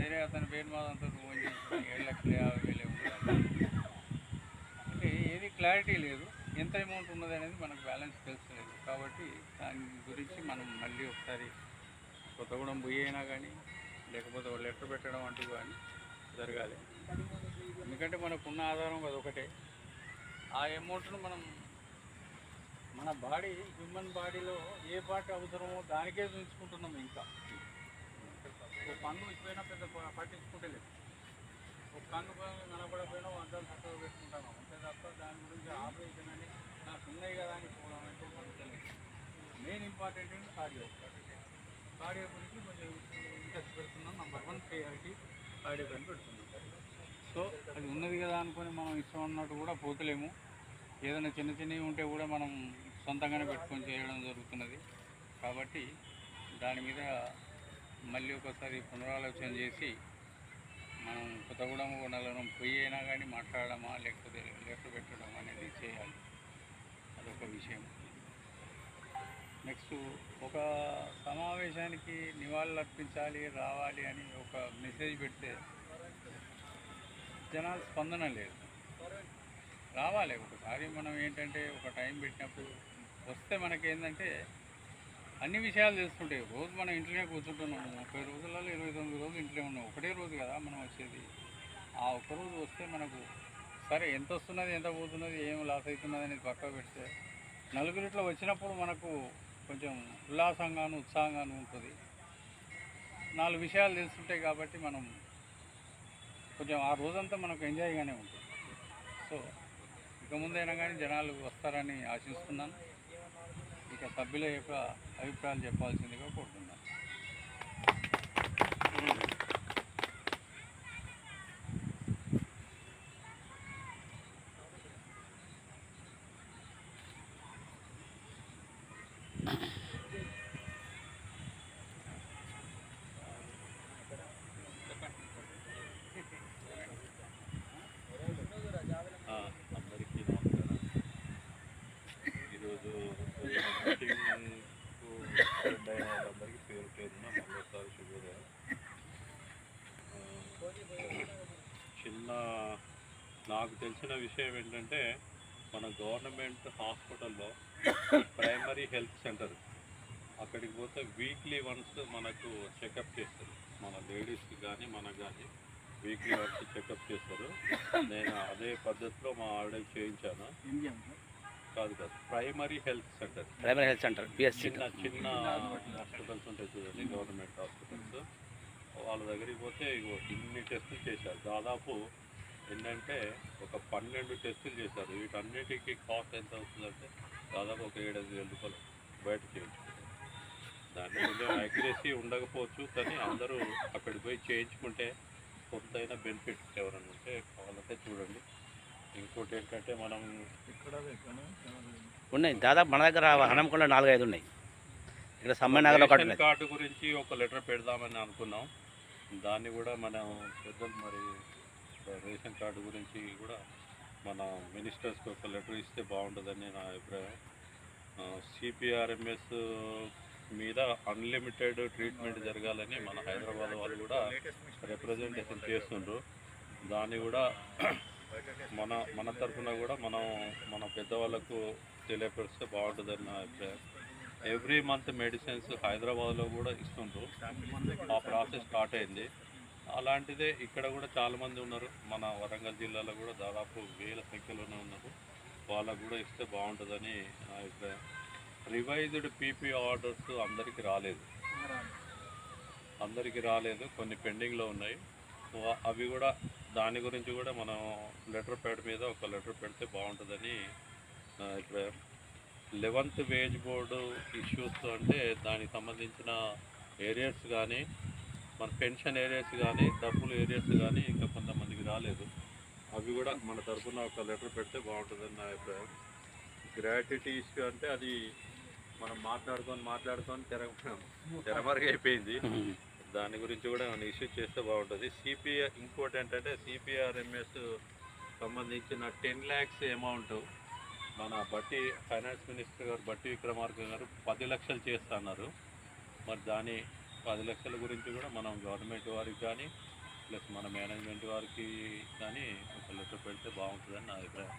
వేరే అతని పేరు మీద అంతా ఫోన్ చేసి 7,50,000 ఉంటుంది. అంటే ఏది క్లారిటీ లేదు, ఎంత అమౌంట్ ఉన్నది అనేది మనకు బ్యాలెన్స్ తెలుస్తలేదు. కాబట్టి దాని గురించి మనం మళ్ళీ ఒకసారి కొత్తగూడెం పోయి అయినా కానీ లేకపోతే ఒక లెటర్ పెట్టడం అంటూ కానీ జరగాలి. ఎందుకంటే మనకున్న ఆధారం అదొకటే. ఆ అమౌంట్ను మనం మన బాడీ, హ్యూమన్ బాడీలో ఏ పార్ట్ అవసరమో దానికే చూసుకుంటున్నాం. ఇంకా ఒక పన్ను ఇచ్చిపోయినా పెద్ద పట్టించుకుంటలేదు. ఒక కన్ను కనపడకపోయినా అద్దాలు చక్కగా పెట్టుకుంటాను అంతే తప్ప దాని గురించి ఆపరేషన్ అని నాకు ఉన్నాయి కదా అని పోవడం అంటే మనకు తెలియదు. మెయిన్ ఇంపార్టెంట్ ఏంటి కార్డియో. కార్డియో గురించి కొంచెం ఇంట్రెస్ట్ పెడుతున్నాం. నంబర్ 1 ప్రయారిటీ కార్డియో అని పెడుతున్నాం. సో అది ఉన్నది కదా అనుకొని మనం ఇష్టం ఉన్నట్టు కూడా పోతలేము. ఏదైనా చిన్న చిన్నవి ఉంటే కూడా మనం సొంతంగానే పెట్టుకొని చేయడం జరుగుతున్నది. కాబట్టి దాని మీద మళ్ళీ ఒకసారి పునరాలోచన చేసి మనం కొత్తగూడెం నగరం పోయి అయినా కానీ మాట్లాడడమా లేకపోతే లెటర్ పెట్టడం అనేది చేయాలి. అదొక విషయం. నెక్స్ట్, ఒక సమావేశానికి నివాళులు అర్పించాలి, రావాలి అని ఒక మెసేజ్ పెడితే జనాల స్పందన లేదు. రావాలి. ఒకసారి మనం ఏంటంటే ఒక టైం పెట్టినప్పుడు వస్తే మనకేంటంటే అన్ని విషయాలు తెలుస్తుంటాయి. రోజు మనం ఇంట్లోనే కూర్చుంటున్నాము. 30 రోజులలో 29 రోజులు ఇంట్లో ఉన్నాం. ఒకటే రోజు కదా మనం వచ్చేది. ఆ ఒక్కరోజు వస్తే మనకు సరే ఎంత వస్తున్నది, ఎంత పోతున్నది, ఏం లాస్ అవుతున్నది అనేది పక్కకు పెడితే నలుగురిట్లో వచ్చినప్పుడు మనకు కొంచెం ఉల్లాసంగాను ఉత్సాహంగాను ఉంటుంది. 4 విషయాలు తెలుస్తుంటాయి కాబట్టి మనం కొంచెం ఆ రోజంతా మనకు ఎంజాయ్గానే ఉంటుంది. సో ఇక ముందైనా కానీ జనాలు వస్తారని ఆశిస్తున్నాను. ఇక సభ్యుల యొక్క అభిప్రాయాలు చెప్పాల్సిందిగా కోరుతున్నాను. అందరికీ నమస్కారం. ఈరోజు మీటింగ్కు అటెండ్ అయిన వాళ్ళందరికీ పేరు పేరున మరోసారి శుభోదయం. చిన్న నాకు తెలిసిన విషయం ఏంటంటే మన గవర్నమెంట్ హాస్పిటల్లో ప్రైమరీ హెల్త్ సెంటర్ అక్కడికి పోతే వీక్లీ వన్స్ మనకు చెకప్ చేస్తారు. మన లేడీస్కి కానీ మనకు కానీ వీక్లీ వన్స్ చెకప్ చేస్తారు. నేను అదే పద్ధతిలో మా ఆవిడకి చేయించాను. కాదు ప్రైమరీ హెల్త్ సెంటర్ చిన్న చిన్న హాస్పిటల్స్ ఉంటాయి చూడండి, గవర్నమెంట్ హాస్పిటల్స్. వాళ్ళ దగ్గరికి పోతే ఇన్ని టెస్టులు చేశారు. దాదాపు ఏంటంటే ఒక 12 టెస్టులు చేశారు. వీటన్నిటికీ కాస్ట్ ఎంత అవుతుందంటే దాదాపు ఒక 7,000 రూపాయలు బయట చేయించుకుంటారు. దాంట్లో కొంచెం యాక్యురసీ ఉండకపోవచ్చు, కానీ అందరూ అక్కడికి పోయి చేయించుకుంటే కొంతైనా బెనిఫిట్ ఎవరైనా ఉంటే కావాలంటే చూడండి. ఇంకోటి ఏంటంటే మనం ఉన్నాయి దాదాపు మన దగ్గర హనంకొండ 4-5 ఉన్నాయి. ఇక్కడ సమ్మనగర్లో రేషన్ కార్డు గురించి ఒక లెటర్ పెడదామని అనుకున్నాం. దాన్ని కూడా మనం పెద్దలు మరి రేషన్ కార్డు గురించి కూడా మన మినిస్టర్స్కి ఒక లెటర్ ఇస్తే బాగుంటుందని నా అభిప్రాయం. సిపిఆర్ఎంఎస్ మీద అన్లిమిటెడ్ ట్రీట్మెంట్ జరగాలని మన హైదరాబాద్ వాళ్ళు కూడా రిప్రజెంటేషన్ చేస్తుండ్రు. దాన్ని కూడా మన తరఫున కూడా మన పెద్దవాళ్ళకు తెలియపరిస్తే బాగుంటుందని నా అభిప్రాయం. ఎవ్రీ మంత్ మెడిసిన్స్ హైదరాబాద్లో కూడా ఇస్తుండ్రు. ఆ ప్రాసెస్ స్టార్ట్ అయింది. అలాంటిదే ఇక్కడ కూడా చాలామంది ఉన్నారు. మన వరంగల్ జిల్లాలో కూడా దాదాపు 1000 సంఖ్యలోనే ఉన్నారు. వాళ్ళకు కూడా ఇస్తే బాగుంటుందని నా అభిప్రాయం. రివైజ్డ్ పీపీ ఆర్డర్స్ అందరికీ రాలేదు, కొన్ని పెండింగ్లో ఉన్నాయి. అవి కూడా దాని గురించి కూడా మనం లెటర్ ప్యాడ్ మీద ఒక లెటర్ పెడితే బాగుంటుందని నా అభిప్రాయం. 11th వేజ్ బోర్డు ఇష్యూస్ అంటే దానికి సంబంధించిన ఏరియాస్ కానీ మన పెన్షన్ ఏరియాస్ కానీ డబ్బులు ఏరియాస్ కానీ ఇంకా కొంతమందికి రాలేదు. అవి కూడా మన తరఫున ఒక లెటర్ పెడితే బాగుంటుందని నా అభిప్రాయం. గ్రాట్యుటీ ఇష్యూ అంటే అది మనం మాట్లాడుకొని తెరమరుగు అయిపోయింది. దాని గురించి కూడా మనం ఇష్యూ చేస్తే బాగుంటుంది. ఇంకోటి ఏంటంటే సిపిఆర్ఎంఎస్ సంబంధించిన 10 lakhs అమౌంట్ మన ఫైనాన్స్ మినిస్టర్ గారు బట్టి విక్రమార్క గారు 10 లక్షలు చేస్తున్నారు. మరి దాని 10 లక్షల గురించి కూడా మనం గవర్నమెంట్ వారికి కానీ ప్లస్ మన మేనేజ్మెంట్ వారికి కానీ ఒక లెటర్ పెడితే బాగుంటుందని నా అభిప్రాయం.